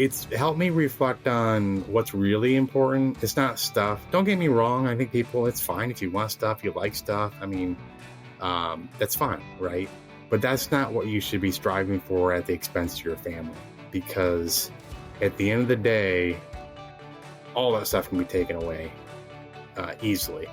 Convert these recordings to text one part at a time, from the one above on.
it's helped me reflect on what's really important. It's not stuff. Don't get me wrong. I think it's fine if you want stuff, you like stuff. I mean, that's fine, right? But that's not what you should be striving for at the expense of your family, because at the end of the day, all that stuff can be taken away easily.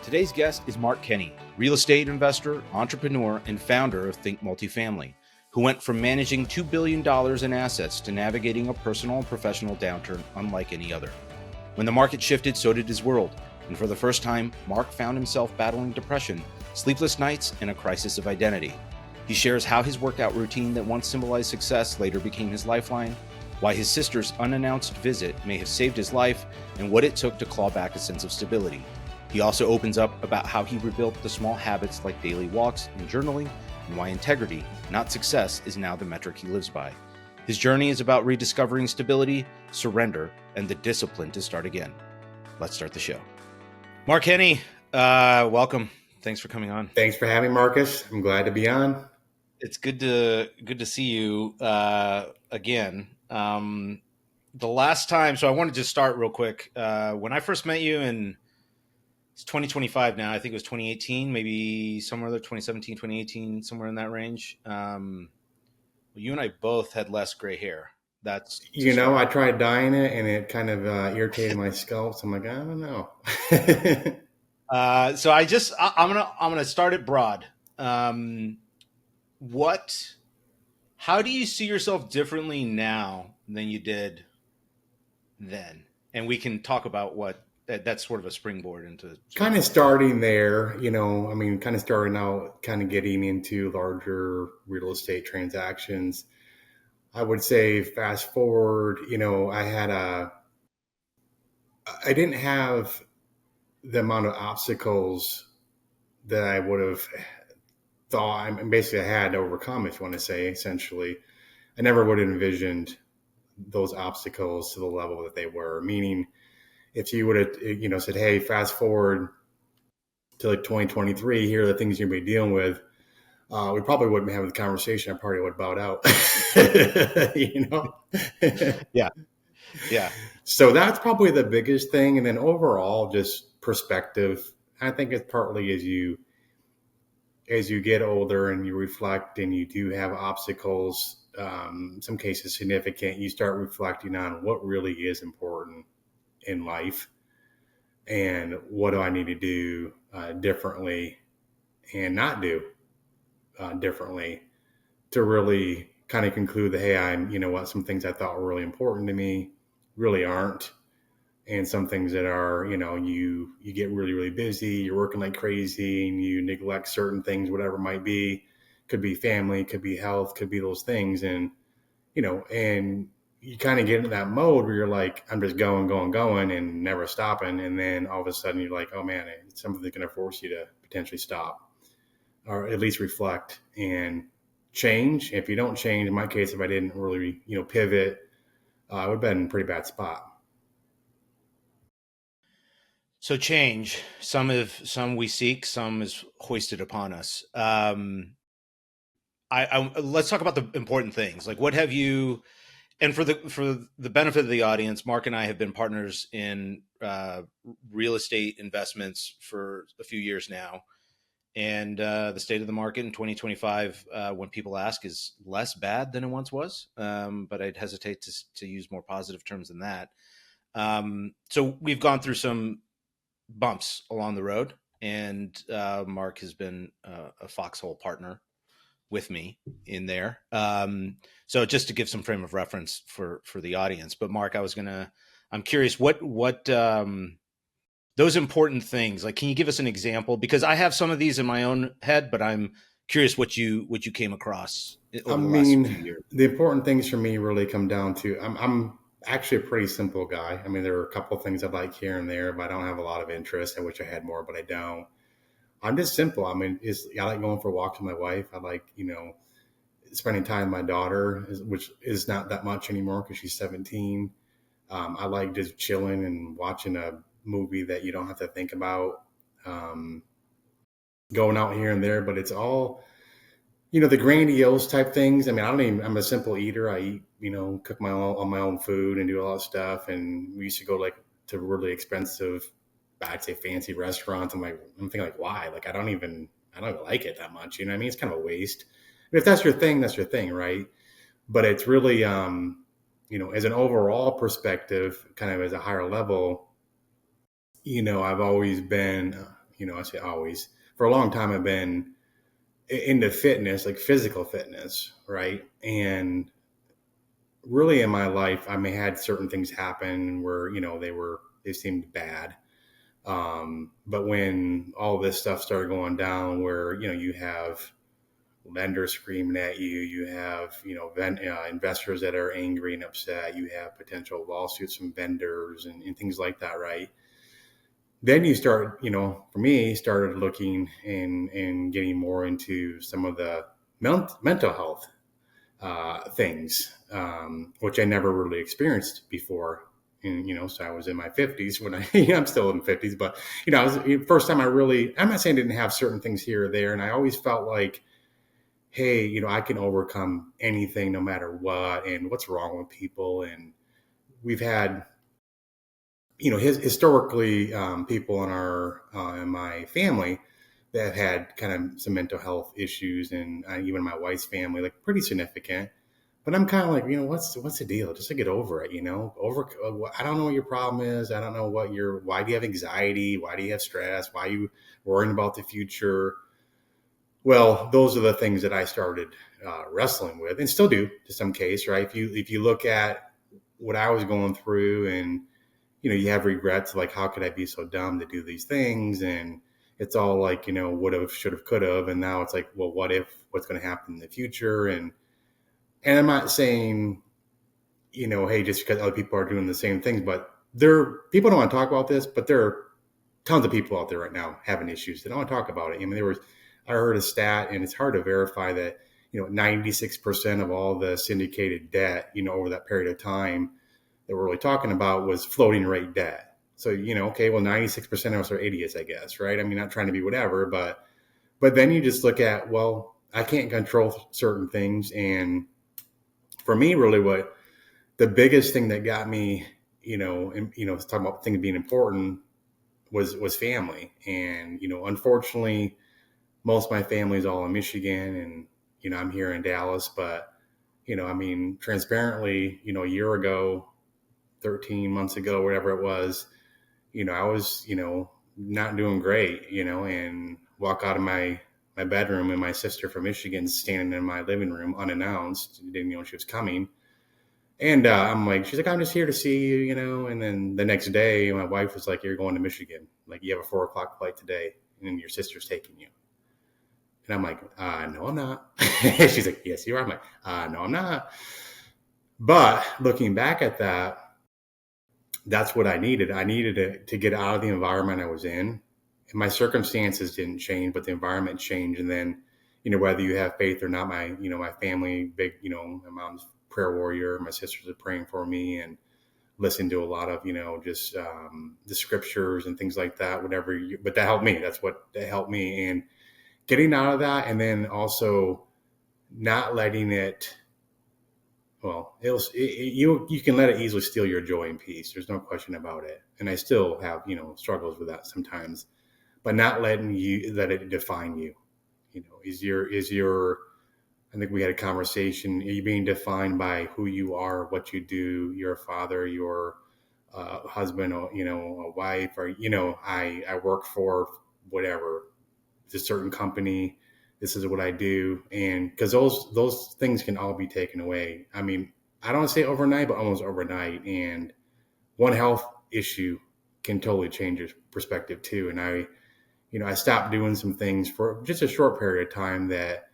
Today's guest is Mark Kenney, real estate investor, entrepreneur, and founder of Think Multifamily, who went from managing $2 billion in assets to navigating a personal and professional downturn unlike any other. When the market shifted, so did his world. And for the first time, Mark found himself battling depression, sleepless nights, and a crisis of identity. He shares how his workout routine that once symbolized success later became his lifeline, why his sister's unannounced visit may have saved his life, and what it took to claw back a sense of stability. He also opens up about how he rebuilt the small habits like daily walks and journaling, and why integrity, not success, is now the metric he lives by. His journey is about rediscovering stability, surrender, and the discipline to start again. Let's start the show. Mark Kenney, welcome. Thanks for coming on. Thanks for having me, Marcus. I'm glad to be on. It's good to see you again. The last time, so I want to just start real quick. When I first met you in it's 2025 now. I think it was 2018, maybe somewhere there, 2017, 2018, somewhere in that range. You and I both had less gray hair. That's I tried dyeing it and it kind of irritated my scalp. So I'm like, I don't know. So I'm gonna start it broad. How do you see yourself differently now than you did then? And we can talk about that's sort of a springboard into kind of starting there, kind of starting out, kind of getting into larger real estate transactions. I would say fast forward, I didn't have the amount of obstacles that I would have thought, and basically I had to overcome, if you want to say, essentially. I never would have envisioned those obstacles to the level that they were, meaning if you would have, said, hey, fast forward to like 2023, here are the things you're going to be dealing with, we probably wouldn't be having the conversation. I probably would have bowed out, Yeah. So that's probably the biggest thing. And then overall, just perspective. I think it's partly as you get older and you reflect and you do have obstacles, some cases significant, you start reflecting on what really is important in life and what do I need to do differently and not do differently to really kind of conclude that, hey, some things I thought were really important to me really aren't. And some things that are, you get really, really busy, you're working like crazy and you neglect certain things, whatever it might be. Could be family, could be health, could be those things. And, and you kind of get into that mode where you're like, I'm just going and never stopping. And then all of a sudden you're like, oh man, it's something that's going to force you to potentially stop or at least reflect and change. If you don't change, in my case, if I didn't really, pivot, I would have been in a pretty bad spot. So change, some we seek, some is hoisted upon us. Let's talk about the important things. Like, what have you? And for the benefit of the audience, Mark and I have been partners in real estate investments for a few years now. And the state of the market in 2025, when people ask, is less bad than it once was. But I'd hesitate to use more positive terms than that. So we've gone through some bumps along the road, and Mark has been a foxhole partner with me in there. So just to give some frame of reference for the audience, but Mark, I'm curious what those important things, like, can you give us an example? Because I have some of these in my own head, but I'm curious what you came across over the last few years. The important things for me really come down to, I'm actually a pretty simple guy. I mean, there are a couple of things I like here and there, but I don't have a lot of interest. I wish I had more, but I don't. I'm just simple. I mean, I like going for walks with my wife. I like, spending time with my daughter, which is not that much anymore because she's 17. I like just chilling and watching a movie that you don't have to think about, going out here and there, but it's all the grandiose type things. I mean, I'm a simple eater. I eat, cook all my own food and do a lot of stuff. And we used to go like to really expensive, I'd say fancy restaurants. I'm thinking like, why? Like, I don't even like it that much. You know what I mean? It's kind of a waste. And if that's your thing, that's your thing. Right. But it's really, as an overall perspective, kind of as a higher level, I've always been, I say always, for a long time, I've been into fitness, like physical fitness, right? And really in my life, I may had certain things happen where, they seemed bad. But when all this stuff started going down, where, you have lenders screaming at you, you have, investors that are angry and upset, you have potential lawsuits from vendors and things like that, right? Then you start, for me, started looking and getting more into some of the mental health things, which I never really experienced before. And, so I was in my 50s when I'm still in 50s, but, I was first time I'm not saying I didn't have certain things here or there. And I always felt like, hey, I can overcome anything no matter what, and what's wrong with people. And we've had, historically, people in my family that had kind of some mental health issues, and even my wife's family, like pretty significant. But I'm kind of like, what's the deal? Just to get over it, I don't know what your problem is. I don't know why do you have anxiety? Why do you have stress? Why are you worrying about the future? Well, those are the things that I started wrestling with, and still do to some case, right? If you look at what I was going through, and you have regrets, like how could I be so dumb to do these things, and it's all like would have, should have, could have, and now it's like, well, what if? What's going to happen in the future? And I'm not saying hey, just because other people are doing the same things, but people don't want to talk about this, but there are tons of people out there right now having issues. They don't want to talk about it. I mean, I heard a stat, and it's hard to verify that, 96% of all the syndicated debt, over that period of time that we're really talking about was floating rate debt. So, okay, well, 96% of us are idiots, I guess, right? I mean, not trying to be whatever, but then you just look at, well, I can't control certain things. And for me, really what the biggest thing that got me, talking about things being important was family. And, unfortunately, most of my family is all in Michigan, and, I'm here in Dallas, but, I mean, transparently, a year ago, 13 months ago, whatever it was, I was, not doing great, and walk out of my bedroom, and my sister from Michigan standing in my living room unannounced, didn't know she was coming. And I'm like, she's like, I'm just here to see you, And then the next day, my wife was like, you're going to Michigan. Like, you have a 4:00 flight today, and your sister's taking you. And I'm like, no, I'm not. She's like, yes, you are. I'm like, no, I'm not. But looking back at that, that's what I needed. I needed to get out of the environment I was in. And my circumstances didn't change, but the environment changed. And then, whether you have faith or not, my family, big, my mom's prayer warrior, my sisters are praying for me, and listen to a lot of, just the scriptures and things like that, but that helped me. That helped me. And getting out of that, and then also not letting it, well, you can let it easily steal your joy and peace. There's no question about it. And I still have, struggles with that sometimes, but not let it define you. I think we had a conversation. Are you being defined by who you are, what you do, your father, your husband, or, a wife, or, I work for whatever, a certain company. This is what I do. And because those things can all be taken away. I mean, I don't say overnight, but almost overnight. And one health issue can totally change your perspective too. And I stopped doing some things for just a short period of time that,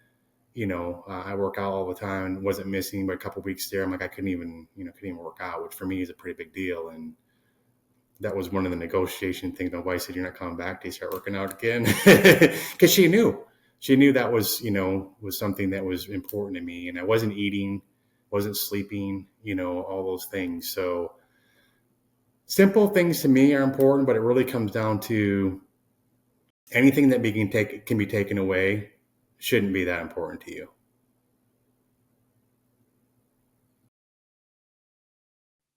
I work out all the time and wasn't missing, but a couple of weeks there, I'm like, I couldn't even work out, which for me is a pretty big deal. And that was one of the negotiation things. My wife said, you're not coming back to start working out again. Cause she knew that was, was something that was important to me. And I wasn't eating, wasn't sleeping, all those things. So simple things to me are important, but it really comes down to anything that can be taken away shouldn't be that important to you.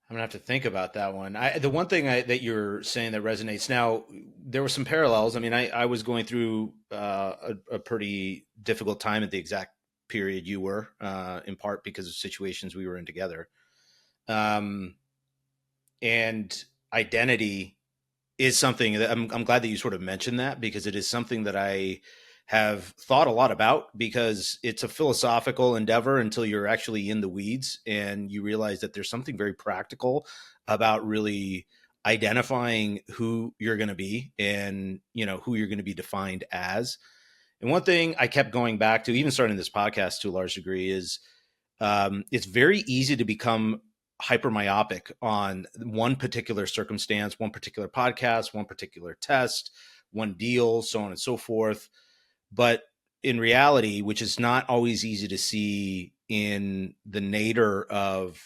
I'm gonna have to think about that one. The one thing that you're saying that resonates now, there were some parallels. I mean, I was going through a pretty difficult time at the exact period you were, in part because of situations we were in together. Um, and identity is something that I'm glad that you sort of mentioned that, because it is something that I have thought a lot about, because it's a philosophical endeavor until you're actually in the weeds and you realize that there's something very practical about really identifying who you're going to be and, who you're going to be defined as. And one thing I kept going back to, even starting this podcast to a large degree, is it's very easy to become hyper myopic on one particular circumstance, one particular podcast, one particular test, one deal, so on and so forth. But in reality, which is not always easy to see in the nadir of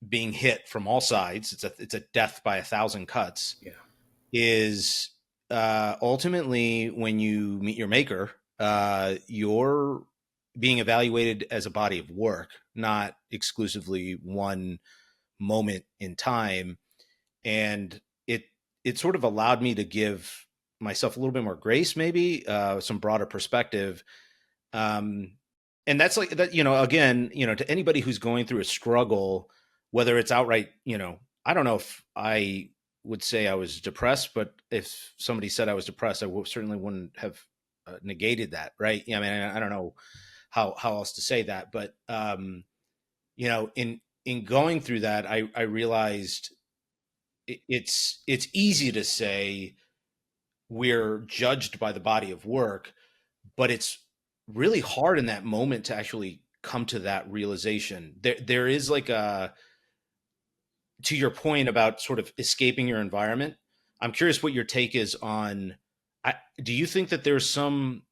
being hit from all sides, it's a death by 1,000 cuts. Yeah. Is ultimately when you meet your maker, you're being evaluated as a body of work, not exclusively one moment in time. And it sort of allowed me to give myself a little bit more grace, maybe some broader perspective. And that's like that, again, to anybody who's going through a struggle, whether it's outright, I don't know if I would say I was depressed, but if somebody said I was depressed, I certainly wouldn't have negated that. Right. I mean, I don't know how else to say that, but, in going through that, I realized it's easy to say we're judged by the body of work, but it's really hard in that moment to actually come to that realization. There is like to your point about sort of escaping your environment. I'm curious what your take is on, do you think that there's some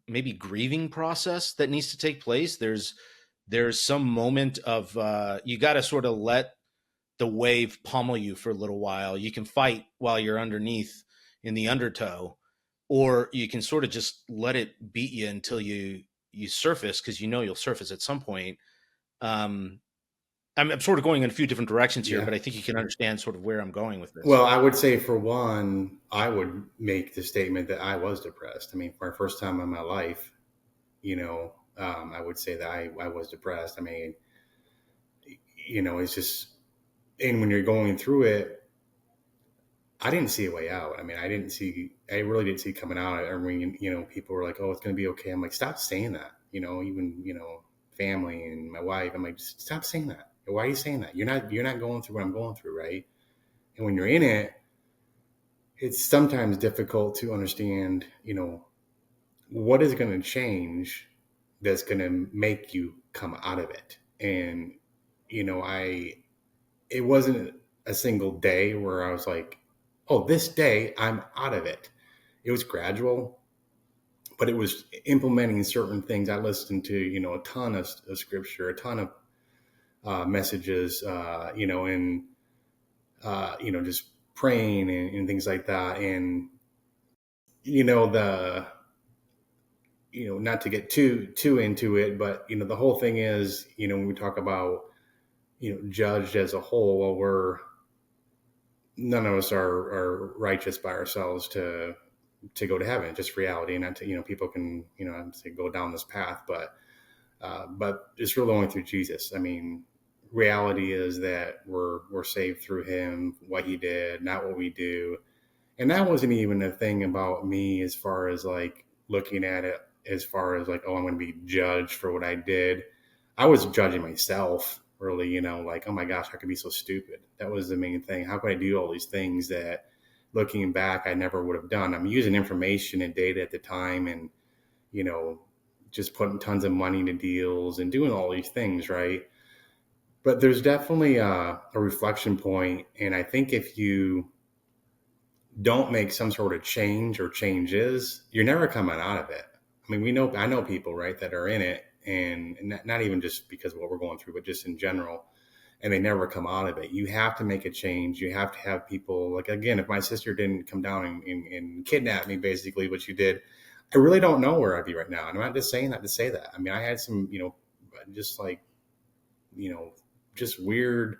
maybe grieving process that needs to take place? There's some moment of, you got to sort of let the wave pummel you for a little while. You can fight while you're underneath in the undertow, or you can sort of just let it beat you until you surface, because you'll surface at some point. I'm sort of going in a few different directions here, Yeah. but I think you can understand sort of where I'm going with this. Well, I would say, for one, I would make the statement that I was depressed. I mean, for the first time in my life, I would say that I was depressed. I mean, it's just, and when you're going through it, I didn't see a way out. I mean, I really didn't see it coming out. I mean, people were like, "Oh, it's going to be okay." I'm like, stop saying that. Even, family and my wife, I'm like, stop saying that. Why are you saying that? You're not going through what I'm going through. Right. And when you're in it, it's sometimes difficult to understand, what is going to change that's going to make you come out of it. And, it wasn't a single day where I was like, oh, this day I'm out of it. It was gradual, but it was implementing certain things. I listened to, a ton of scripture, a ton of messages, and, just praying and things like that. And, not to get too into it, but, the whole thing is, when we talk about, judged as a whole, well, none of us are righteous by ourselves to go to heaven. It's just reality. And not to, people can, say go down this path, but it's really only through Jesus. I mean, reality is that we're saved through him, what he did, not what we do. And that wasn't even a thing about me, as far as like looking at it, as far as like, oh, I'm going to be judged for what I did. I was judging myself, really, like, oh my gosh, I could be so stupid. That was the main thing. How could I do all these things that, looking back, I never would have done? I'm using information and data at the time, and, just putting tons of money into deals and doing all these things, right? But there's definitely a reflection point. And I think if you don't make some sort of change or changes, you're never coming out of it. I mean, I know people, right, that are in it, and not even just because of what we're going through, but just in general, and they never come out of it. You have to make a change. You have to have people, like, again, if my sister didn't come down and kidnap me, basically, what you did, I really don't know where I'd be right now. And I'm not just saying that to say that. I mean, I had some, just like, you know, just weird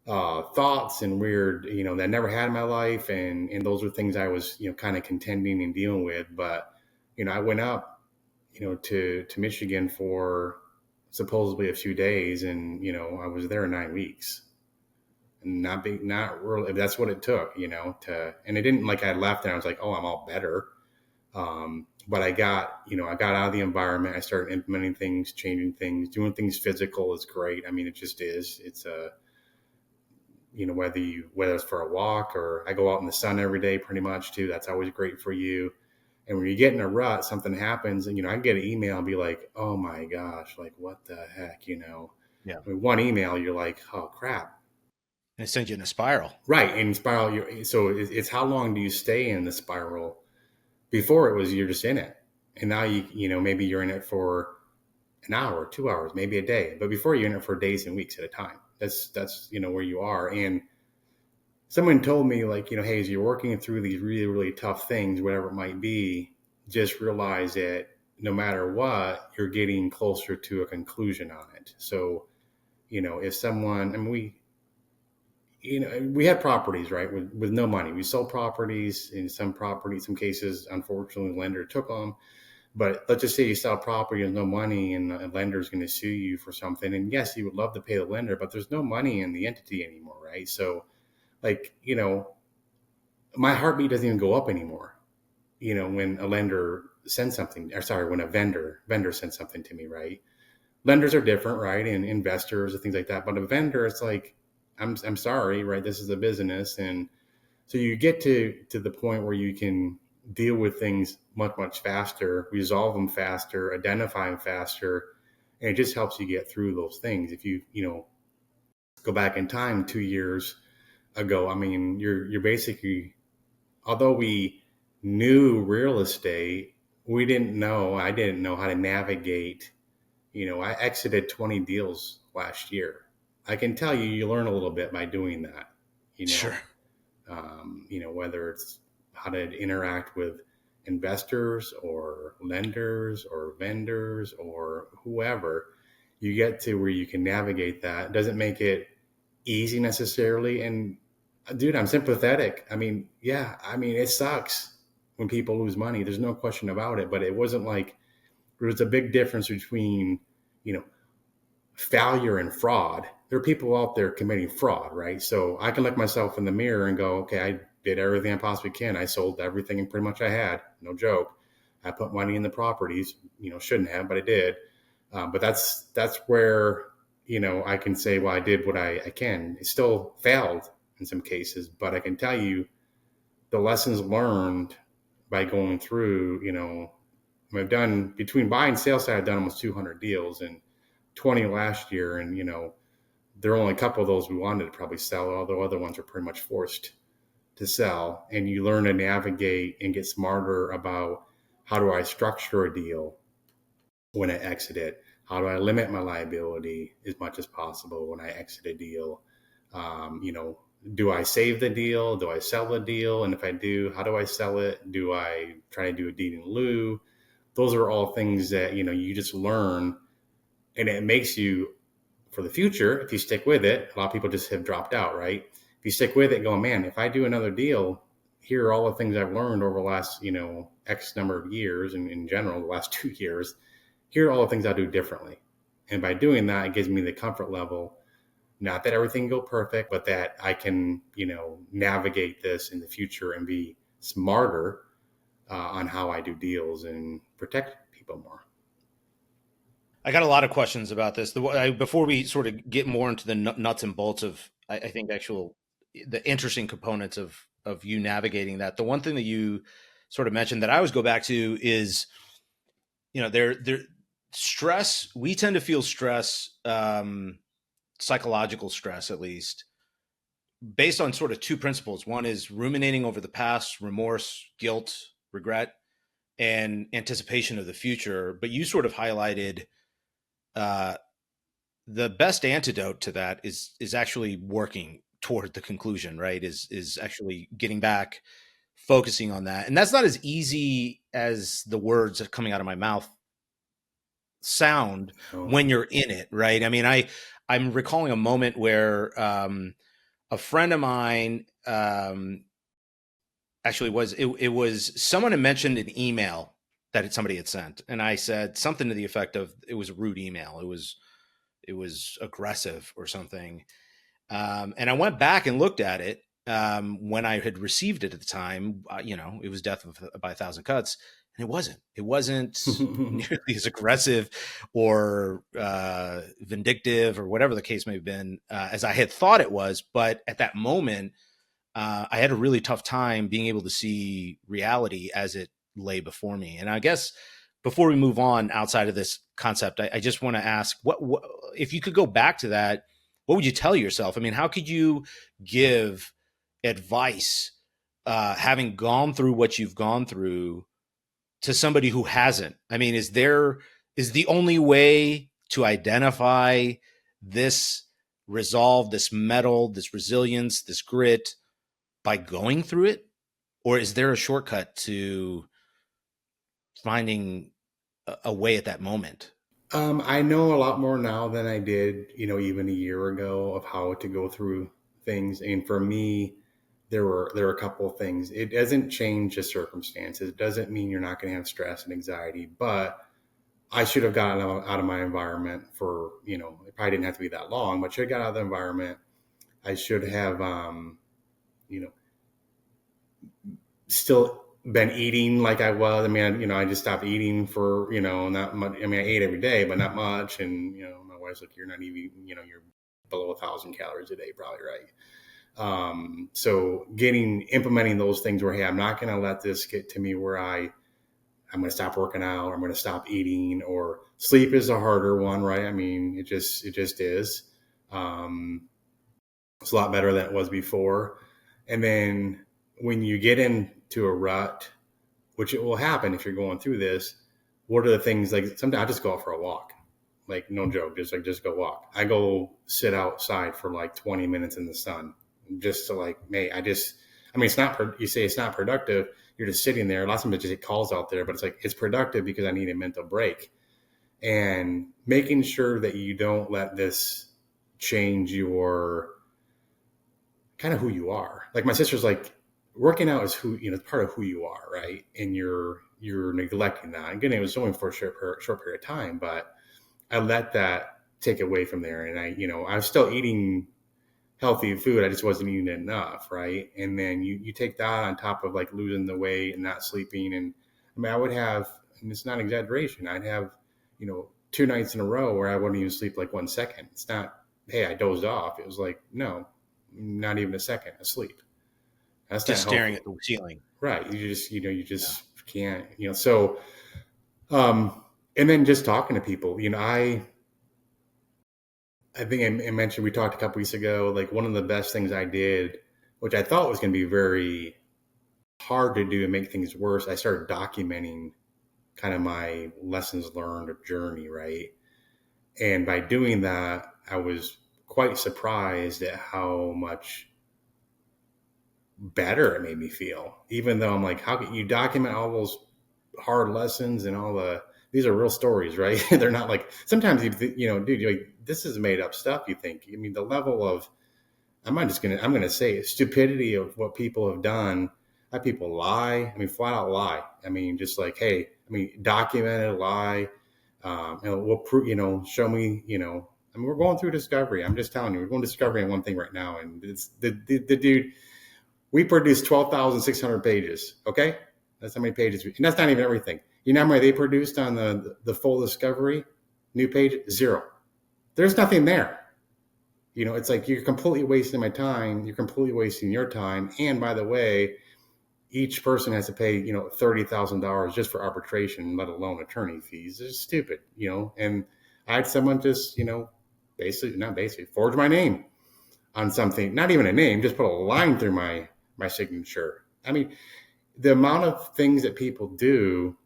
thoughts and weird, that I never had in my life. And those were things I was, kind of contending and dealing with. But, I went up, to Michigan for supposedly a few days. And, I was there 9 weeks. And not really, that's what it took, and it didn't like I left and I was like, oh, I'm all better. But I got out of the environment. I started implementing things, changing things, doing things physical is great. I mean, it just is. It's whether it's for a walk or I go out in the sun every day pretty much too. That's always great for you. And when you get in a rut, something happens and, I get an email and be like, oh my gosh, like what the heck, Yeah. I mean, one email, you're like, oh crap. And it sends you in a spiral. Right. And spiral, so it's how long do you stay in the spiral? Before it was you're just in it. And now maybe you're in it for an hour, 2 hours, maybe a day. But before you're in it for days and weeks at a time. That's where you are. And someone told me like, hey, as you're working through these really, really tough things, whatever it might be, just realize that no matter what, you're getting closer to a conclusion on it. So, if someone, I mean, we had properties, right, with no money. We sold properties. In some cases, unfortunately, the lender took them. But let's just say you sell property with no money and a lender is going to sue you for something. And yes, you would love to pay the lender, but there's no money in the entity anymore, right? So, like, my heartbeat doesn't even go up anymore, when a lender sends something, or sorry, when a vendor sends something to me, right? Lenders are different, right? And investors and things like that. But a vendor, it's like, I'm sorry, right? This is a business. And so you get to the point where you can deal with things much, much faster, resolve them faster, identify them faster. And it just helps you get through those things. If you, go back in time 2 years ago, I mean, you're basically, although we knew real estate, I didn't know how to navigate. I exited 20 deals last year. I can tell you learn a little bit by doing that, Sure. Whether it's how to interact with investors or lenders or vendors or whoever, you get to where you can navigate that. It doesn't make it easy necessarily. And dude, I'm sympathetic. I mean, yeah, it sucks when people lose money. There's no question about it, but it wasn't like there was a big difference between, failure and fraud. There are people out there committing fraud, right? So I can look myself in the mirror and go, okay, I did everything I possibly can. I sold everything and pretty much I had, no joke. I put money in the properties, shouldn't have, but I did. But that's where, I can say, well, I did what I can. It still failed in some cases, but I can tell you the lessons learned by going through, I've done between buy and sale side, I've done almost 200 deals and 20 last year. And, there are only a couple of those we wanted to probably sell, although other ones are pretty much forced to sell. And you learn to navigate and get smarter about how do I structure a deal when I exit it? How do I limit my liability as much as possible when I exit a deal? Do I save the deal? Do I sell the deal? And if I do, how do I sell it? Do I try to do a deed in lieu? Those are all things that, you just learn, and it makes you, for the future, if you stick with it, a lot of people just have dropped out, right? If you stick with it going, man, if I do another deal, here are all the things I've learned over the last, X number of years, and in general, the last 2 years, here are all the things I'll do differently. And by doing that, it gives me the comfort level, not that everything go perfect, but that I can, navigate this in the future and be smarter on how I do deals and protect people more. I got a lot of questions about this. Before we sort of get more into the nuts and bolts of, I think, the interesting components of you navigating that. The one thing that you sort of mentioned that I always go back to is, there stress. We tend to feel stress, psychological stress, at least, based on sort of two principles. One is ruminating over the past, remorse, guilt, regret, and anticipation of the future. But you sort of highlighted the best antidote to that is actually working toward the conclusion, right? Is actually getting back, focusing on that. And that's not as easy as the words that are coming out of my mouth sound Oh. when you're in it, right? I mean, I'm recalling a moment where a friend of mine actually it was someone had mentioned an email that somebody had sent, and I said something to the effect of it was a rude email. It was aggressive or something. And I went back and looked at it when I had received it at the time. It was death by a thousand cuts, and it wasn't. It wasn't nearly as aggressive or vindictive or whatever the case may have been as I had thought it was. But at that moment, I had a really tough time being able to see reality as it lay before me. And I guess before we move on outside of this concept, I just want to ask what if you could go back to that, what would you tell yourself? I mean, how could you give advice, having gone through what you've gone through, to somebody who hasn't? I mean, is the only way to identify this resolve, this mettle, this resilience, this grit by going through it? Or is there a shortcut to finding a way at that moment? I know a lot more now than I did, even a year ago of how to go through things. And for me, there were a couple of things. It doesn't change the circumstances. It doesn't mean you're not going to have stress and anxiety, but I should have gotten out of my environment for, it probably didn't have to be that long, but should have got out of the environment. I should have, you know, still been eating like I was. I mean, I just stopped eating for, not much. I mean, I ate every day, but not much. And, my wife's like, you're not even, you're below 1,000 calories a day, probably, right? So implementing those things where, hey, I'm not going to let this get to me where I'm going to stop working out, or I'm going to stop eating, or sleep is a harder one, right? I mean, it just is. It's a lot better than it was before. And then when you get into a rut, which it will happen if you're going through this, what are the things, like sometimes I just go out for a walk, like no joke, just go walk. I go sit outside for like 20 minutes in the sun just to it's not, you say it's not productive. You're just sitting there. Lots of them just get calls out there, but it's like, it's productive because I need a mental break. And making sure that you don't let this change your kind of who you are. Like my sister's like, working out is part of who you are, right? And you're neglecting that. Again, it was only for a short period of time, but I let that take away from there. And I was still eating healthy food. I just wasn't eating enough, right? And then you take that on top of like losing the weight and not sleeping. And I mean, I would have, and it's not exaggeration, I'd have, 2 nights in a row where I wouldn't even sleep like 1 second. It's not, hey, I dozed off. It was like, no, not even a second asleep. That's just not staring healthy. at the ceiling. Right. You just can't, so, and then just talking to people, I think I mentioned, we talked a couple weeks ago, like one of the best things I did, which I thought was going to be very hard to do and make things worse. I started documenting kind of my lessons learned or journey. Right. And by doing that, I was quite surprised at how much better it made me feel, even though I'm like, how can you document all those hard lessons and these are real stories, right? They're not like, sometimes dude, you're like, this is made up stuff. You think, I mean, the level of, I'm going to say stupidity of what people have done. How people lie. I mean, flat out lie. I mean, just like, hey, documented lie. We'll prove, show me, I mean, we're going through discovery. I'm just telling you, we're going discovery on one thing right now. And it's the dude, we produced 12,600 pages. Okay. That's how many pages. And that's not even everything. You know how many they produced on the full discovery? New page? 0. There's nothing there. It's like, you're completely wasting my time. You're completely wasting your time. And by the way, each person has to pay, $30,000 just for arbitration, let alone attorney fees. It's stupid, and I had someone just, forge my name on something, not even a name, just put a line through my signature. I mean, the amount of things that people do,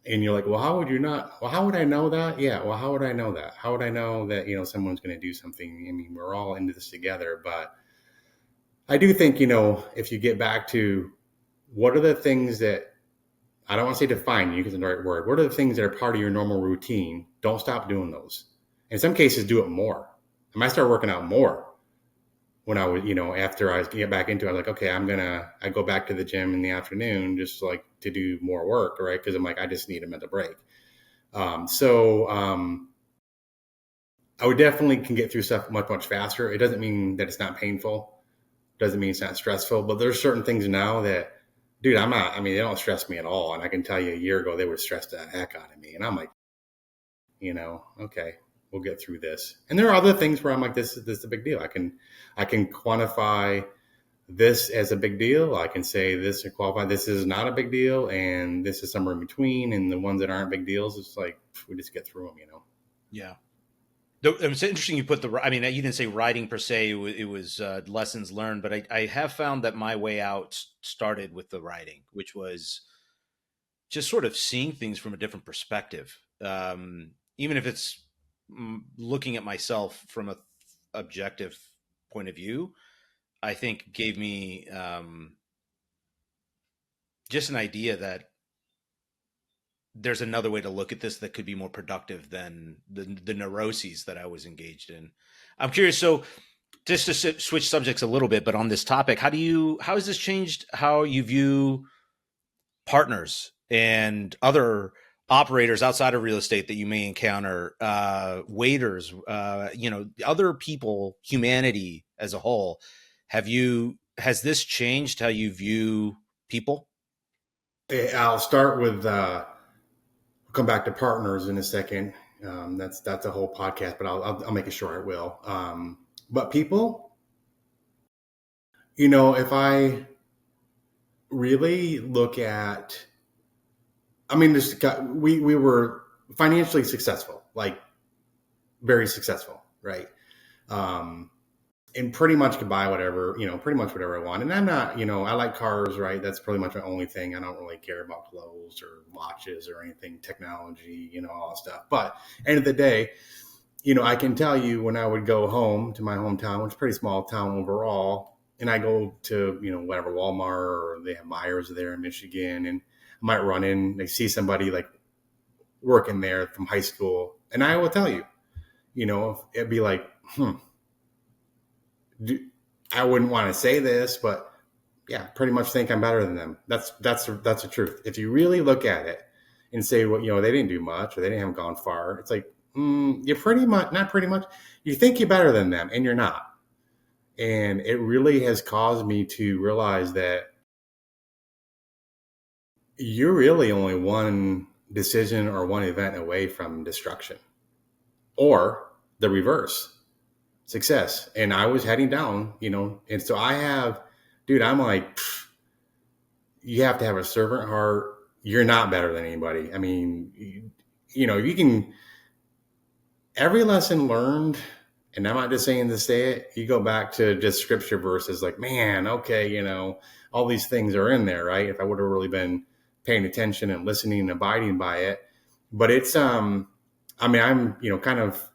and you're like, well, how would I know that? Yeah. Well, how would I know that? How would I know that, someone's going to do something? I mean, we're all into this together, but I do think, if you get back to what are the things that, I don't want to say define you because it's the right word. What are the things that are part of your normal routine? Don't stop doing those. In some cases, do it more. I might start working out more when I was, after I get back into it. I was like, okay, I go back to the gym in the afternoon just like to do more work, right? Because I'm like, I just need a mental break. I would definitely can get through stuff much, much faster. It doesn't mean that it's not painful. Doesn't mean it's not stressful, but there's certain things now that, dude, they don't stress me at all. And I can tell you a year ago, they would stress the heck out of me. And I'm like, okay, we'll get through this. And there are other things where I'm like, this is a big deal. I can quantify this as a big deal. I can say this and qualify this is not a big deal, and this is somewhere in between. And the ones that aren't big deals, it's like we just get through them. Yeah. It's interesting you put you didn't say writing per se. It was lessons learned, but I have found that my way out started with the writing, which was just sort of seeing things from a different perspective. Even if it's looking at myself from a objective point of view, I think gave me just an idea that there's another way to look at this that could be more productive than the neuroses that I was engaged in. I'm curious. So just to switch subjects a little bit, but on this topic, how has this changed how you view partners and other operators outside of real estate that you may encounter, waiters, other people, humanity as a whole? Has this changed how you view people? I'll start with, come back to partners in a second. That's a whole podcast, but I'll make it short. I will. But people, if I really look at, we were financially successful, like very successful, right? And pretty much could buy whatever, pretty much whatever I want. And I'm not, I like cars, right? That's pretty much my only thing. I don't really care about clothes or watches or anything, technology, all that stuff. But end of the day, I can tell you when I would go home to my hometown, which is a pretty small town overall, and I go to, whatever, Walmart, or they have Myers there in Michigan, and I might run in, they see somebody like working there from high school. And I will tell you, it'd be like, I wouldn't want to say this, but yeah, pretty much think I'm better than them. That's the truth. If you really look at it and say, well, they didn't do much or they didn't have gone far, it's like, you're not pretty much, you think you're better than them and you're not. And it really has caused me to realize that you're really only one decision or one event away from destruction, or the reverse, success. And I was heading down, and so I'm like, you have to have a servant heart. You're not better than anybody. I mean, you can, every lesson learned, and I'm not just saying to say it, you go back to just scripture verses like, man, okay, all these things are in there, right? If I would have really been paying attention and listening and abiding by it. But it's, I'm, kind of,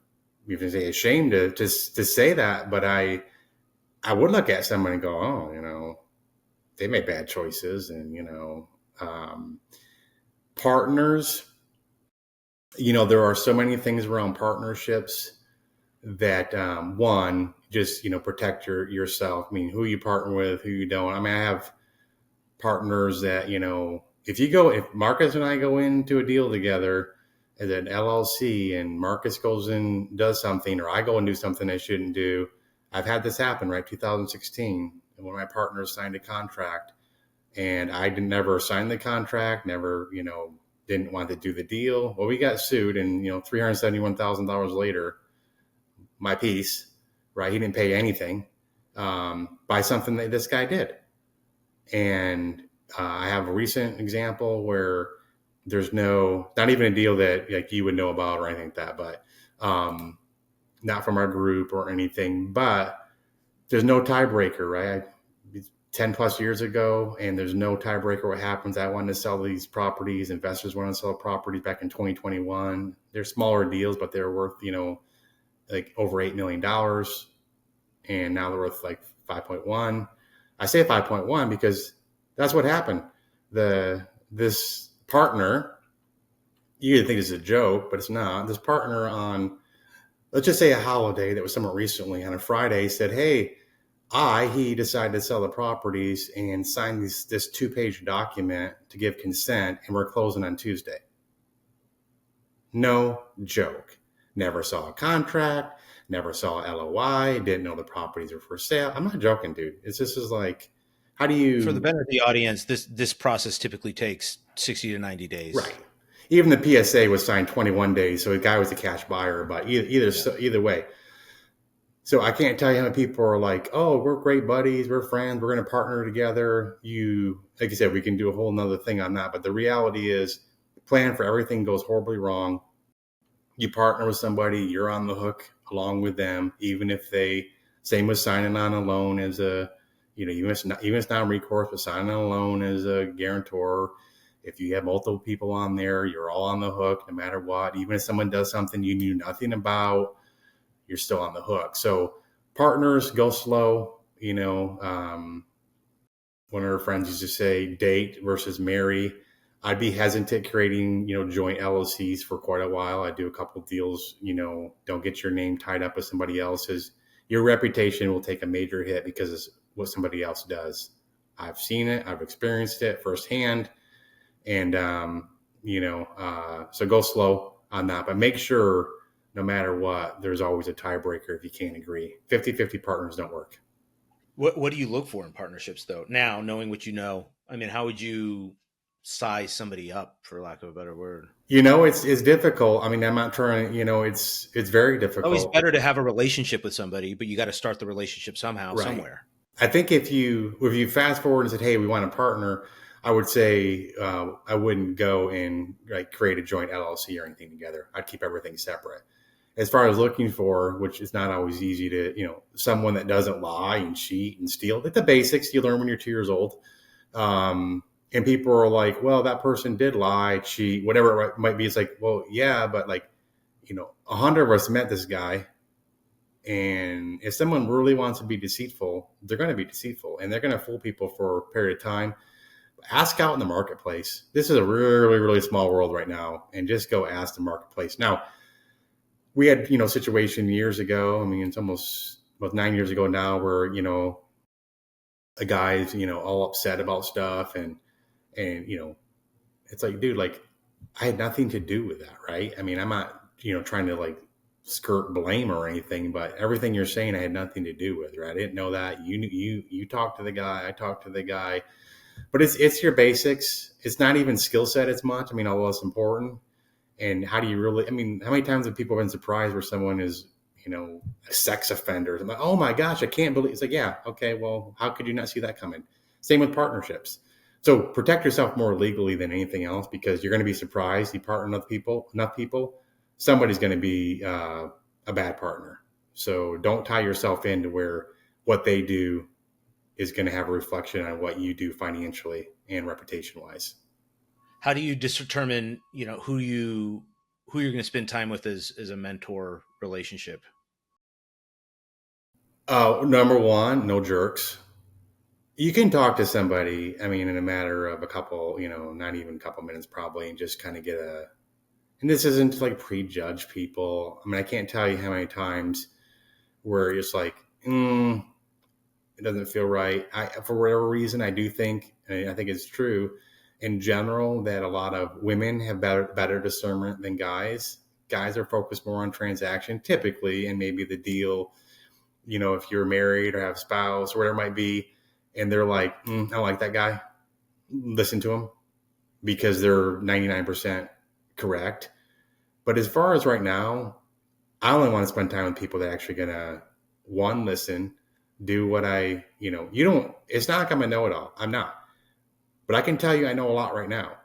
you can say ashamed to say that, but I would look at someone and go, oh, they made bad choices. And, partners, there are so many things around partnerships that, one, just, protect yourself. I mean, who you partner with, who you don't. I have partners that, if Marcus and I go into a deal together as an LLC and Marcus goes and does something, or I go and do something I shouldn't do. I've had this happen, right? 2016, and one of my partners signed a contract and I never signed the contract, never, didn't want to do the deal. Well, we got sued, and, $371,000 later, my piece, right? He didn't pay anything, by something that this guy did. And I have a recent example where there's not even a deal that like you would know about or anything like that, but not from our group or anything, but there's no tiebreaker, right? 10 plus years ago, and there's no tiebreaker. What happens? I wanted to sell these properties. Investors wanted to sell properties back in 2021. They're smaller deals, but they're worth, like over $8 million. And now they're worth like 5.1. I say 5.1 because That's what happened. This partner, you think it's a joke, but it's not. This partner on, let's just say a holiday that was somewhat recently on a Friday said, "Hey, he decided to sell the properties and sign this 2-page document to give consent, and we're closing on Tuesday." No joke. Never saw a contract, never saw LOI, didn't know the properties were for sale. I'm not joking, dude. It's just is like, how do For the you, benefit of the audience, this process typically takes 60 to 90 days. right? Even the PSA was signed 21 days, so the guy was a cash buyer. But either way, so I can't tell you how many people are like, "Oh, we're great buddies, we're friends, we're going to partner together." Like I said, we can do a whole nother thing on that. But the reality is, plan for everything goes horribly wrong. You partner with somebody, you're on the hook along with them, even if they, same with signing on a loan as a, even if it's not recourse, but signing on a loan as a guarantor. If you have multiple people on there, you're all on the hook no matter what. Even if someone does something you knew nothing about, you're still on the hook. So partners, go slow. One of our friends used to say, date versus marry. I'd be hesitant creating, joint LLCs for quite a while. I do a couple of deals, don't get your name tied up with somebody else's. Your reputation will take a major hit because it's what somebody else does. I've seen it. I've experienced it firsthand. And, so go slow on that, but make sure no matter what, there's always a tiebreaker if you can't agree. 50-50 partners don't work. What do you look for in partnerships, though? Now, knowing what you know, I mean, how would you size somebody up, for lack of a better word? It's difficult. I mean, I'm not trying, it's very Always difficult. better to have a relationship with somebody, but you got to start the relationship somehow, Right. somewhere. I think if you fast forward and said, "Hey, we want a partner," I would say I wouldn't go and create a joint LLC or anything together. I'd keep everything separate. As far as looking for, which is not always easy to, someone that doesn't lie and cheat and steal, like the basics you learn when you're 2 years old. And people are like, "Well, that person did lie, cheat, whatever it might be." It's like, well, yeah, but 100 of us met this guy. And if someone really wants to be deceitful, they're going to be deceitful and they're going to fool people for a period of time. Ask out in the marketplace. This is a really, really small world right now. And just go ask the marketplace. Now, we had, a situation years ago. I mean, it's almost 9 years ago now where, a guy's, all upset about stuff. And, it's like, dude, I had nothing to do with that. Right. I mean, I'm not, trying to skirt blame or anything, but everything you're saying I had nothing to do with, right? I didn't know that. You talked to the guy, I talked to the guy. But it's your basics. It's not even skill set as much. I mean, although it's important. And how do you really, I mean, how many times have people been surprised where someone is, a sex offender? I'm like, "Oh my gosh, I can't believe." It's like, yeah, okay, well, how could you not see that coming? Same with partnerships. So protect yourself more legally than anything else, because you're going to be surprised. You partner with enough people, somebody's going to be a bad partner. So don't tie yourself into where what they do is going to have a reflection on what you do financially and reputation wise. How do you determine, who you're going to spend time with as a mentor relationship? Number one, no jerks. You can talk to somebody, I mean, in a matter of a couple, not even a couple minutes probably, and just kind of and this isn't to prejudge people. I mean, I can't tell you how many times where it's like, it doesn't feel right. For whatever reason, I do think, and I think it's true in general, that a lot of women have better discernment than guys. Guys are focused more on transaction typically, and maybe the deal, if you're married or have a spouse or whatever it might be, and they're like, "I don't like that guy." Listen to them because they're 99% correct. But as far as right now, I only want to spend time with people that are actually going to, one, listen, do what it's not like I'm a know-it-all. I'm not. But I can tell you I know a lot right now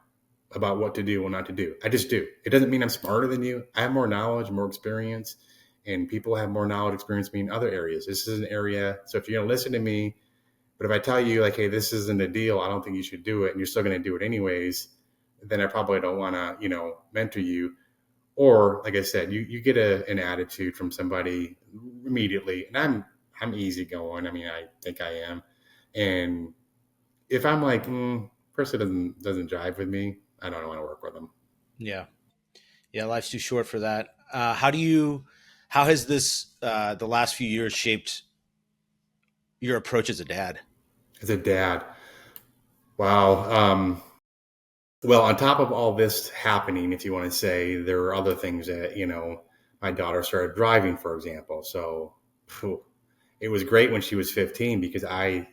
about what to do and not to do. I just do. It doesn't mean I'm smarter than you. I have more knowledge, more experience, and people have more knowledge, experience me in other areas. This is an area. So if you're going to listen to me, but if I tell you "Hey, this isn't a deal, I don't think you should do it," and you're still going to do it anyways, then I probably don't want to, mentor you. Or like I said, you get an attitude from somebody immediately, and I'm easygoing. I mean, I think I am, and if I'm like, person doesn't jive with me, I don't want to work with them. Yeah. Yeah. Life's too short for that. How has this, the last few years shaped your approach as a dad? As a dad, wow. Well, on top of all this happening, if you want to say, there are other things that, my daughter started driving, for example. So phew, it was great when she was 15 because 95%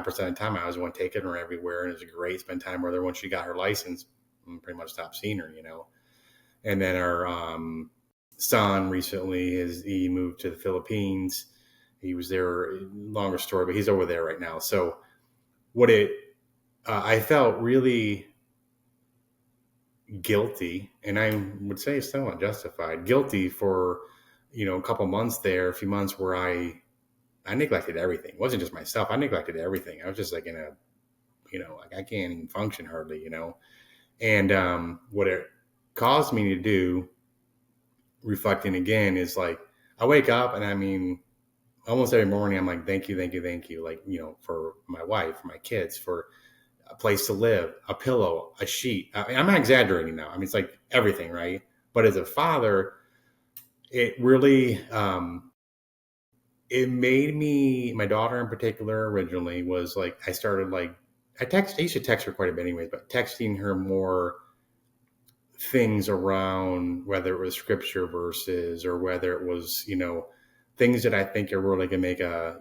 of the time I was the one taking her everywhere. And it was great to spend time with her. Once she got her license, pretty much stopped seeing her. And then our son recently, he moved to the Philippines. He was there, longer story, but he's over there right now. So what I felt really guilty, and I would say still unjustified, guilty for a couple months there, a few months where I neglected everything. It wasn't just myself. I neglected everything. I was just like in a, like I can't even function hardly. And what it caused me to do, reflecting again, is like I wake up and I mean, almost every morning I'm like, thank you, thank you, thank you. Like, for my wife, for my kids, for a place to live, a pillow, a sheet. I mean, I'm not exaggerating now. I mean, it's like everything, right? But as a father, it really, it made me, my daughter in particular, originally was like, I started like, I used to text her quite a bit anyways, but texting her more things around whether it was scripture verses or whether it was, things that I think are really going to make a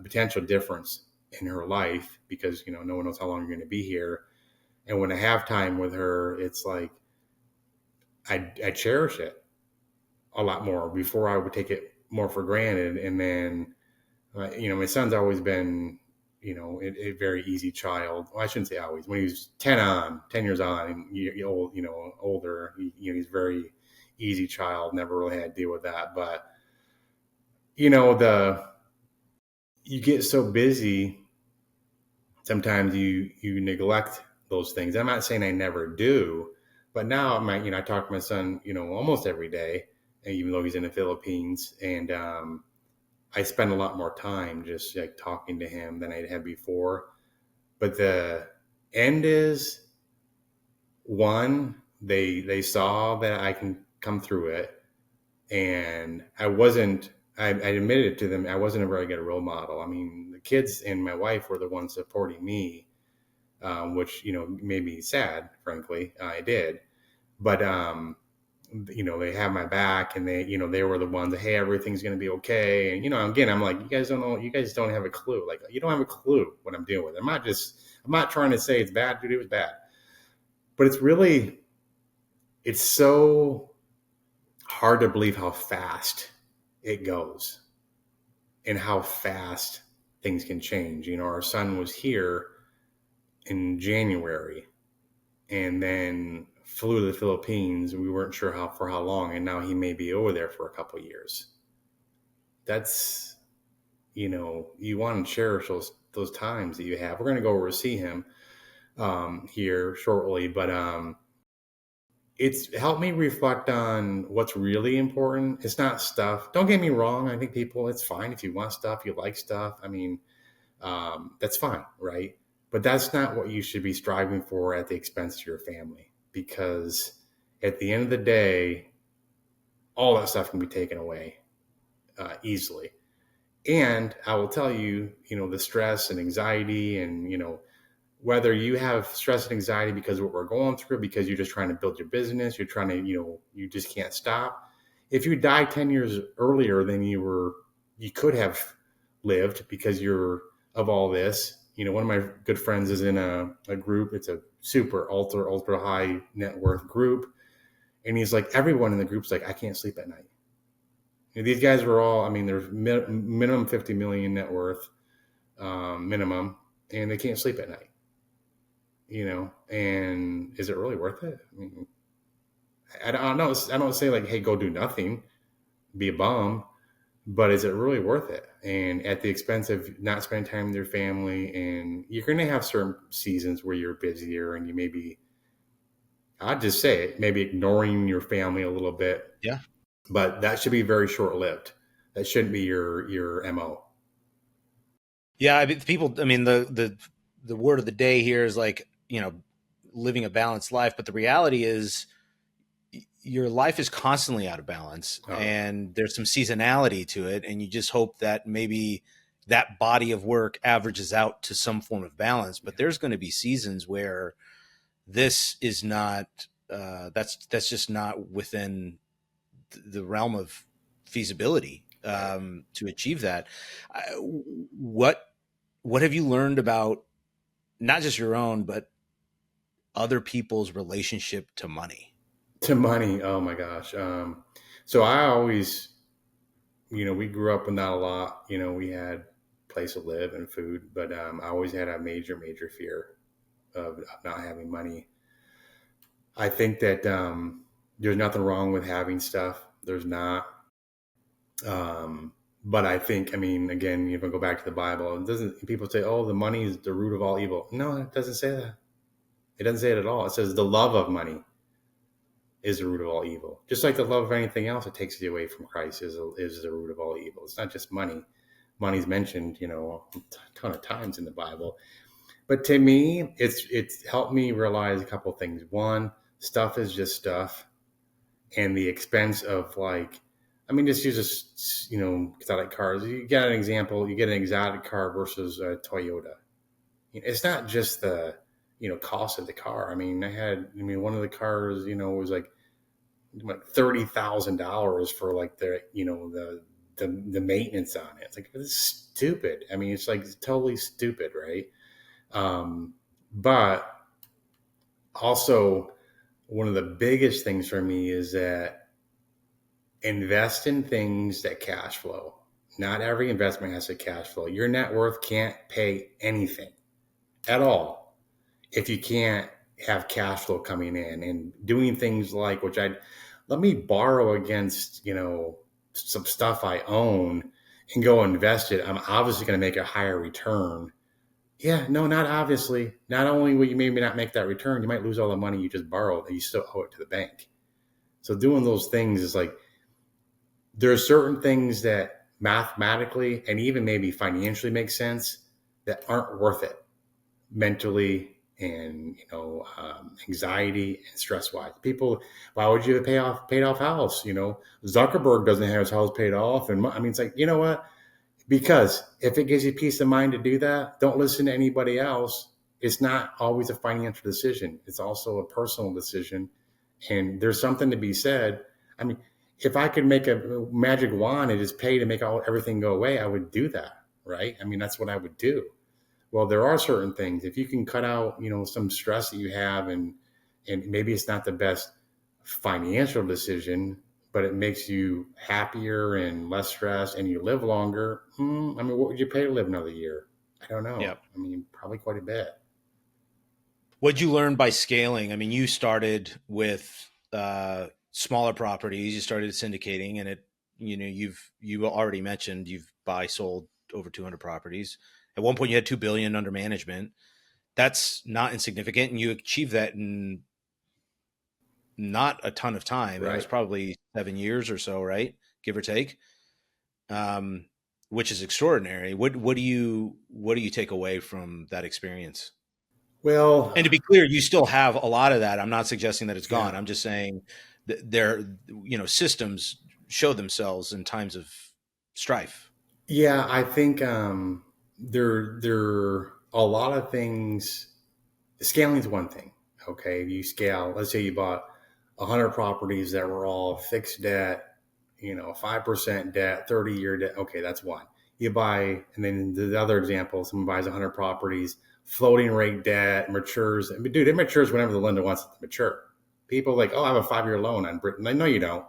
potential difference in her life because, no one knows how long you're going to be here. And when I have time with her, it's like I cherish it a lot more. Before I would take it more for granted. And then, my son's always been, a very easy child. Well, I shouldn't say always. When he was 10 years on, and older, he's very easy child. Never really had to deal with that. But the you get so busy, sometimes you neglect those things. I'm not saying I never do, but now I talk to my son, almost every day, even though he's in the Philippines, and I spend a lot more time just like talking to him than I had before. But the end is, one, they saw that I can come through it, and I admitted it to them. I wasn't a very good role model. I mean, the kids and my wife were the ones supporting me, which made me sad. Frankly, I did. But they have my back, and they were the ones that, hey, everything's going to be okay. And again, I'm like, you guys don't know. You guys don't have a clue. Like, you don't have a clue what I'm dealing with. I'm not trying to say it's bad, dude. It was bad, but it's so hard to believe how fast it goes and how fast things can change. Our son was here in January and then flew to the Philippines. We weren't sure for how long, and now he may be over there for a couple of years. That's, you want to cherish those times that you have. We're going to go over to see him here shortly, but it's helped me reflect on what's really important. It's not stuff. Don't get me wrong. I think it's fine if you want stuff, you like stuff. I mean, that's fine, right? But that's not what you should be striving for at the expense of your family, because at the end of the day, all that stuff can be taken away easily. And I will tell you, the stress and anxiety, and whether you have stress and anxiety because of what we're going through, because you're just trying to build your business, you're trying to, you just can't stop. If you die 10 years earlier than you could have lived because you're of all this, one of my good friends is in a group. It's a super ultra high net worth group. And he's like, everyone in the group's like, I can't sleep at night. These guys were all, I mean, there's minimum 50 million net worth, minimum, and they can't sleep at night. And is it really worth it? I mean, I don't know. I don't say like, hey, go do nothing, be a bum, but is it really worth it? And at the expense of not spending time with your family, and you're going to have certain seasons where you're busier and you maybe, I'd just say it, maybe ignoring your family a little bit. Yeah. But that should be very short lived. That shouldn't be your MO. Yeah, I mean, people. I mean, the word of the day here is like, living a balanced life, but the reality is your life is constantly out of balance, Oh, and there's some seasonality to it, and you just hope that maybe that body of work averages out to some form of balance. But there's going to be seasons where this is not. That's just not within the realm of feasibility right. to achieve that. What have you learned about not just your own, but other people's relationship to money? To money, oh my gosh. So I always, we grew up with not a lot. We had a place to live and food, but I always had a major, major fear of not having money. I think that there's nothing wrong with having stuff. There's not. But I think, I mean, again, you can go back to the Bible. It doesn't. People say, "Oh, the money is the root of all evil." No, it doesn't say that. It doesn't say it at all. It says the love of money is the root of all evil. Just like the love of anything else that takes you away from Christ is the root of all evil. It's not just money. Money's mentioned, a ton of times in the Bible. But to me, it's helped me realize a couple of things. One, stuff is just stuff, and the expense of like, I mean, just use exotic cars. You get an example. You get an exotic car versus a Toyota. It's not just the cost of the car. One of the cars, was like $30,000 for like the maintenance on it. It's like, it's stupid. I mean, it's like totally stupid, right? But also, one of the biggest things for me is that invest in things that cash flow. Not every investment has to cash flow. Your net worth can't pay anything at all if you can't have cash flow coming in, and doing things like, which I let me borrow against, some stuff I own and go invest it. I'm obviously going to make a higher return. Yeah, no, not obviously. Not only will you maybe not make that return, you might lose all the money you just borrowed and you still owe it to the bank. So doing those things is like, there are certain things that mathematically and even maybe financially make sense that aren't worth it mentally, and anxiety and stress wise. People, why would you pay off paid off house? Zuckerberg doesn't have his house paid off, and I mean, it's like, what? Because if it gives you peace of mind to do that, don't listen to anybody else. It's not always a financial decision. It's also a personal decision. And there's something to be said. I mean, if I could make a magic wand and just pay to make everything go away, I would do that. Right. I mean, that's what I would do. Well, there are certain things, if you can cut out, some stress that you have, and maybe it's not the best financial decision, but it makes you happier and less stressed and you live longer. I mean, what would you pay to live another year? I don't know. Yep. I mean, probably quite a bit. What'd you learn by scaling? I mean, you started with smaller properties. You started syndicating, and you already mentioned you've buy sold over 200 properties. At one point, you had 2 billion under management. That's not insignificant, and you achieved that in not a ton of time. It was Right. probably 7 years or so, right, give or take, um, which is extraordinary. What do you take away from that experience? Well, And to be clear, you still have a lot of that. I'm not suggesting that it's gone. yeah. I'm just saying that systems show themselves in times of strife. Yeah, I think there are a lot of things. Scaling is one thing. Okay, if you scale, let's say you bought 100 properties that were all fixed debt, 5% debt, 30-year debt. Okay, that's one. You buy, and then the other example, someone buys 100 properties, floating rate debt, matures. I mean, dude, it matures whenever the lender wants it to mature. People like, oh, I have a 5-year loan on Britain. Like, no, you don't.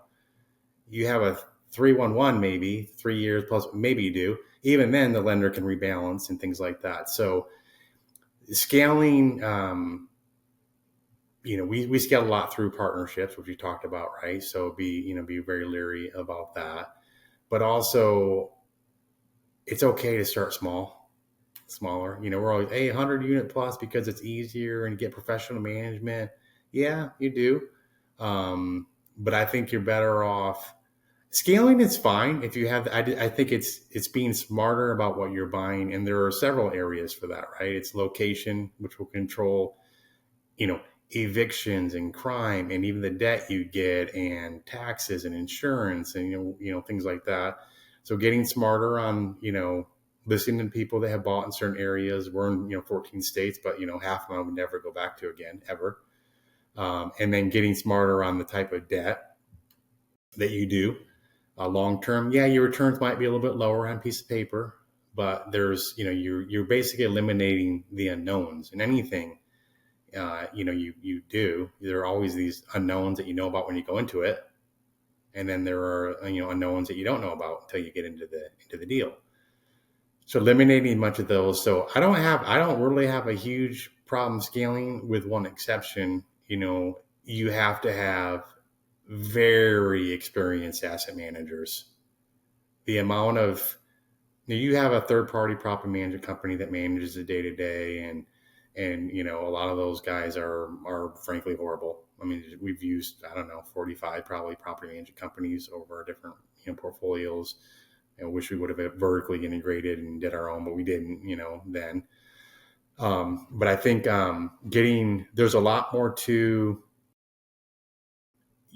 You have a 311, maybe 3 years plus, maybe you do. Even then, the lender can rebalance and things like that. So scaling, we scale a lot through partnerships, which we talked about, right? So be very leery about that. But also, it's okay to start smaller. We're always 100 unit plus because it's easier and you get professional management. Yeah, you do. But I think you're better off Scaling is fine if you have. I think it's being smarter about what you're buying, and there are several areas for that, right? It's location, which will control, you know, evictions and crime, and even the debt you get, and taxes and insurance, and things like that. So getting smarter on listening to people that have bought in certain areas. We're in 14 states, but half of them I would never go back to again ever. And then getting smarter on the type of debt that you do. Long term, yeah, your returns might be a little bit lower on a piece of paper, but there's you're basically eliminating the unknowns in anything. You do. There are always these unknowns that you know about when you go into it, and then there are unknowns that you don't know about until you get into the deal. So eliminating much of those. So I don't really have a huge problem scaling, with one exception. You have to have very experienced asset managers. The amount of you have a third party property management company that manages the day to day, and a lot of those guys are frankly horrible. I mean, we've used, I don't know, 45 probably property management companies over our different portfolios. I wish we would have vertically integrated and did our own, but we didn't, then. But I think there's a lot more to.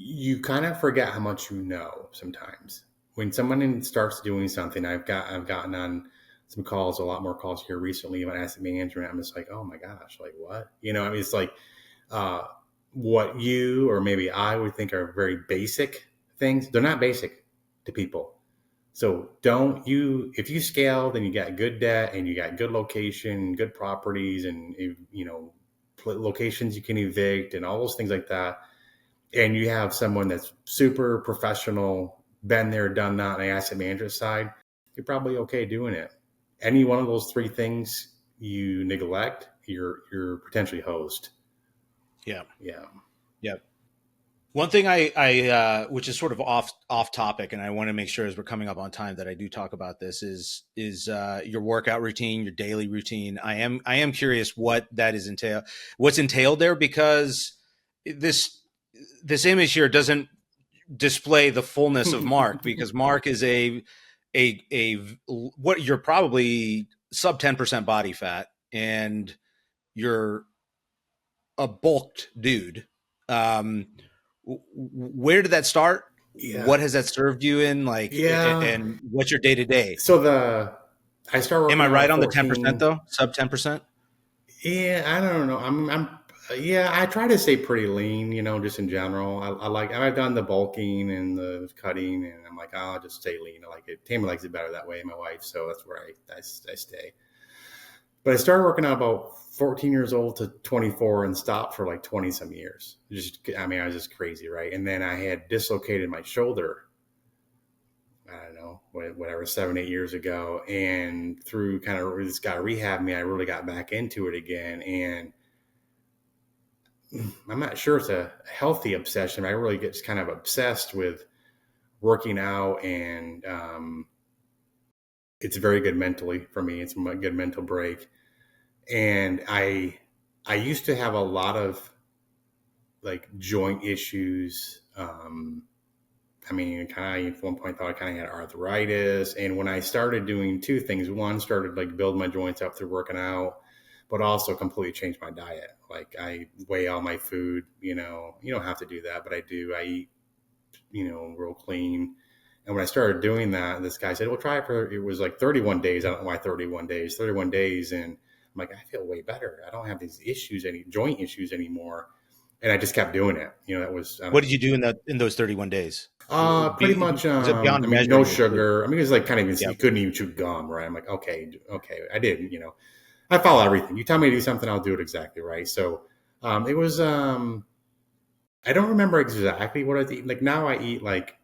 You kind of forget how much you know sometimes when someone starts doing something. I've gotten on some calls, a lot more calls here recently about asset management. I'm just like, oh my gosh, like what? I mean, it's like what you or maybe I would think are very basic things. They're not basic to people. So if you scale, then you got good debt and you got good location, good properties, and locations you can evict and all those things like that. And you have someone that's super professional, been there, done that on the asset management side, you're probably okay doing it. Any one of those three things you neglect, you're potentially hosed. Yeah. Yeah. Yeah. One thing I which is sort of off topic, and I want to make sure as we're coming up on time that I do talk about this is your workout routine, your daily routine. I am curious what that is what's entailed there, because this image here doesn't display the fullness of Mark, because Mark is a what you're probably sub 10% body fat, and you're a bulked dude. Where did that start? Yeah. What has that served you in? And what's your day to day? So I start working. Am I right on 14, the 10% though? Sub 10%? Yeah, I don't know. Yeah, I try to stay pretty lean, just in general. I've done the bulking and the cutting, and I'm like, oh, I'll just stay lean. I like it. Tammy likes it better that way, my wife. So that's where I stay. But I started working out about 14 years old to 24 and stopped for like 20 some years. I was just crazy, right? And then I had dislocated my shoulder, I don't know, whatever, 7-8 years ago. And through kind of this guy rehabbed me, I really got back into it again. And I'm not sure it's a healthy obsession. I really get kind of obsessed with working out, and it's very good mentally for me. It's a good mental break. And I used to have a lot of like joint issues. Kind of at one point thought I kind of had arthritis. And when I started doing two things, one, started like build my joints up through working out, but also completely changed my diet. Like I weigh all my food, you don't have to do that, but I do. I eat, real clean. And when I started doing that, this guy said, well, try it it was like 31 days. I don't know why 31 days. And I'm like, I feel way better. I don't have these joint issues anymore. And I just kept doing it. That was. What did you do in those 31 days? Pretty much. Beyond No sugar. It was like kind of Yep. You couldn't even chew gum, right? I'm like, okay. I didn't. I follow everything. You tell me to do something, I'll do it exactly right. So it was. I don't remember exactly what I was eating. Like now, I eat like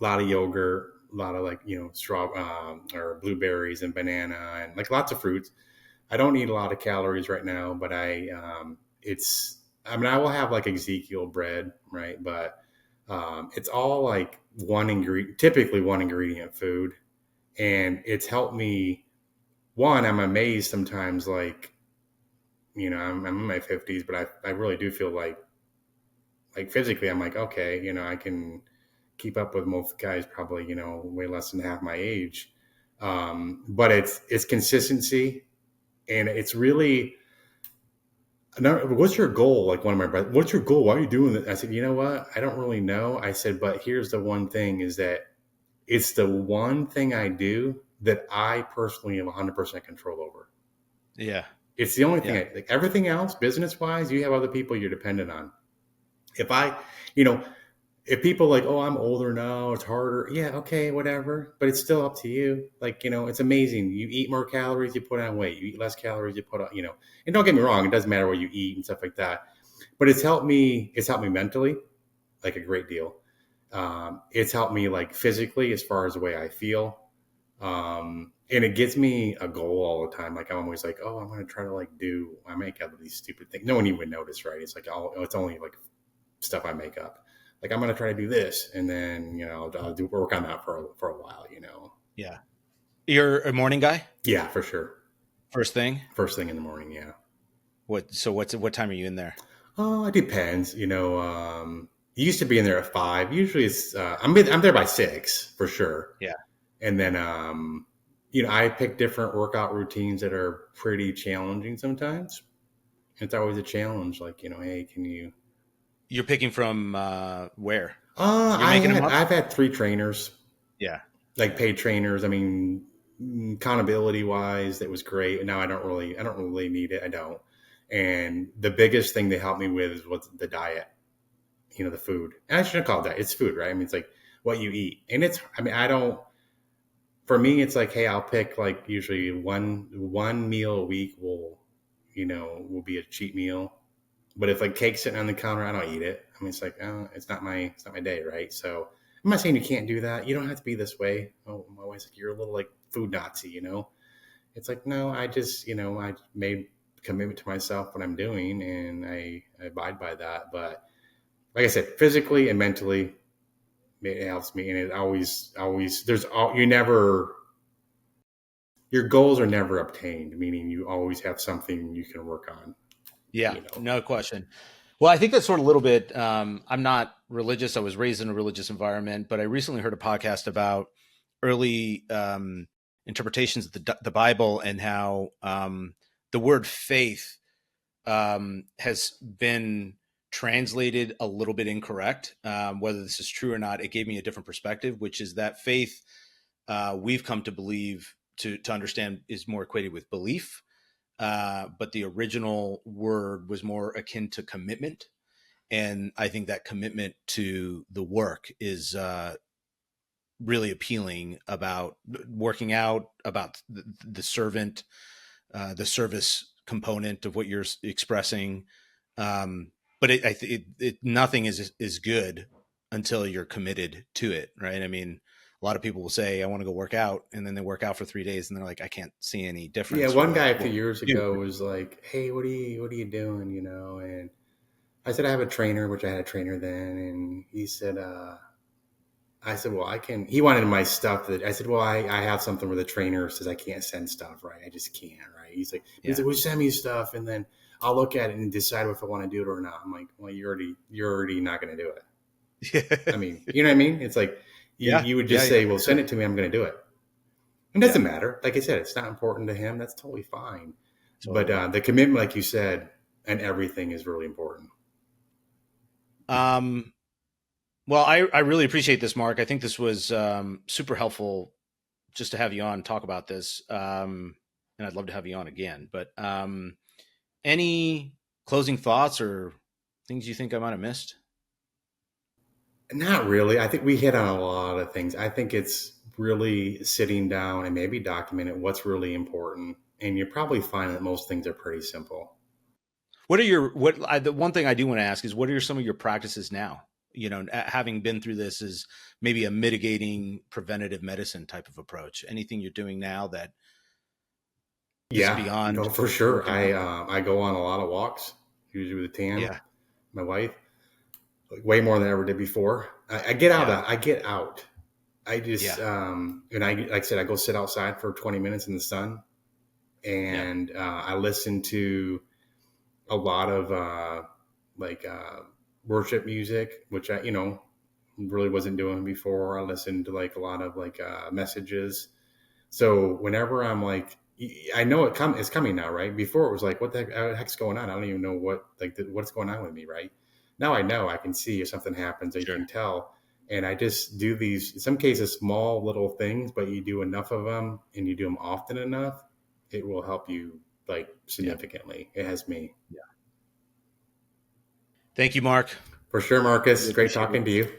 a lot of yogurt, a lot of like straw or blueberries and banana, and like lots of fruits. I don't eat a lot of calories right now, but I will have like Ezekiel bread, right? But it's all like typically one ingredient food. And it's helped me. One, I'm amazed sometimes, like, I'm in my 50s, but I really do feel like physically, I'm like, okay, I can keep up with most guys probably, way less than half my age. But it's consistency, and it's really, what's your goal? Like one of my brothers, what's your goal? Why are you doing that? I said, you know what? I don't really know. I said, but here's the one thing is that it's the one thing I do that I personally have 100% control over. Yeah. It's the only thing Yeah. like everything else, business wise, you have other people you're dependent on. If I, you know, if people like, oh, I'm older now, it's harder. Yeah, okay, whatever. But it's still up to you. Like, it's amazing. You eat more calories, you put on weight. You eat less calories, you put on, and don't get me wrong, it doesn't matter what you eat and stuff like that. But it's helped me mentally, like a great deal. It's helped me like physically as far as the way I feel. And it gives me a goal all the time. Like I'm always like, oh, I'm going to try to I make up these stupid things. No one even would notice, right? It's like, it's only like stuff I make up. Like I'm going to try to do this, and then I'll do work on that for a while. Yeah. You're a morning guy? Yeah, for sure. First thing In the morning. Yeah. What time are you in there? Oh, it depends. Used to be in there at 5. Usually it's I'm there by 6 for sure. Yeah. And then I pick different workout routines that are pretty challenging sometimes. It's always a challenge. Like hey, can you? You're picking from where? You're making them up? I've had 3 trainers. Yeah. Like paid trainers. I mean, accountability wise, that was great. And now I don't really need it. I don't. And the biggest thing they helped me with is what's the diet. The food. And I shouldn't call it that. It's food, right? I mean, it's like what you eat. And for me, it's like, hey, I'll pick like usually one meal a week will be a cheat meal. But if like cake's sitting on the counter, I don't eat it. I mean, it's like, oh, it's not my day, right? So I'm not saying you can't do that. You don't have to be this way. Oh, my wife's like, you're a little like food Nazi, It's like, no, I just, I made commitment to myself what I'm doing, and I abide by that. But like I said, physically and mentally, it helps me. And it always, your goals are never obtained, meaning you always have something you can work on. Yeah, no question. Well, I think that's sort of a little bit, I'm not religious. I was raised in a religious environment, but I recently heard a podcast about early interpretations of the Bible, and how the word faith has been translated a little bit incorrect. Whether this is true or not, it gave me a different perspective, which is that faith, we've come to believe, to understand, is more equated with belief. But the original word was more akin to commitment. And I think that commitment to the work is really appealing, about working out, about the servant, the service component of what you're expressing. But nothing is good until you're committed to it, right? I mean, a lot of people will say, I want to go work out, and then they work out for 3 days and they're like, I can't see any difference. Yeah, one guy a few years ago was like, hey, what are you doing? And I said, I have a trainer, which I had a trainer then. And he said, I said, well, he wanted my stuff that I said, well, I have something where the trainer says I can't send stuff, right? I just can't, right? He's like, well, send me stuff, and then I'll look at it and decide if I want to do it or not. I'm like, well, you're already not going to do it. I mean, you know what I mean? It's like, you would just say, well, send it to me, I'm going to do it. It doesn't matter. Like I said, it's not important to him. That's totally fine. But the commitment, like you said, and everything is really important. Well, I really appreciate this, Mark. I think this was super helpful just to have you on and talk about this. And I'd love to have you on again. But any closing thoughts or things you think I might have missed? Not really. I think we hit on a lot of things. I think it's really sitting down and maybe documenting what's really important. And you probably find that most things are pretty simple. The one thing I do want to ask is, what are some of your practices now? Having been through this, is maybe a mitigating preventative medicine type of approach. Anything you're doing now that is beyond? No, for sure. I go on a lot of walks, usually with Tam, my wife, like way more than I ever did before. I get out. I get out. I just, and like I said, I go sit outside for 20 minutes in the sun, and I listen to a lot of worship music, which really wasn't doing before. I listened to like a lot of like messages. So whenever I'm like, I know it's coming now, right? Before it was like, what the heck's going on? I don't even know what's going on with me, right? Now I know. I can see if something happens, I Sure. can tell. And I just do these, in some cases, small little things, but you do enough of them and you do them often enough, it will help you like significantly. It has me. Yeah. Thank you, Mark. For sure, Marcus. Really Great talking to you.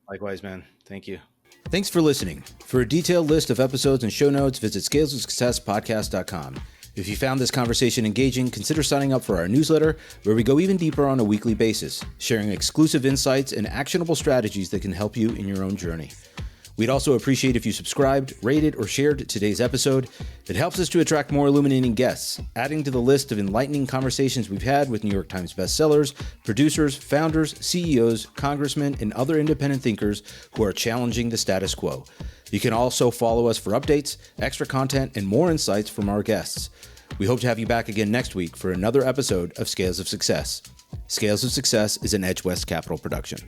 Likewise, man. Thank you. Thanks for listening. For a detailed list of episodes and show notes, visit scalesofsuccesspodcast.com. If you found this conversation engaging, consider signing up for our newsletter, where we go even deeper on a weekly basis, sharing exclusive insights and actionable strategies that can help you in your own journey. We'd also appreciate if you subscribed, rated, or shared today's episode. It helps us to attract more illuminating guests, adding to the list of enlightening conversations we've had with New York Times bestsellers, producers, founders, CEOs, congressmen, and other independent thinkers who are challenging the status quo. You can also follow us for updates, extra content, and more insights from our guests. We hope to have you back again next week for another episode of Scales of Success. Scales of Success is an Edge West Capital production.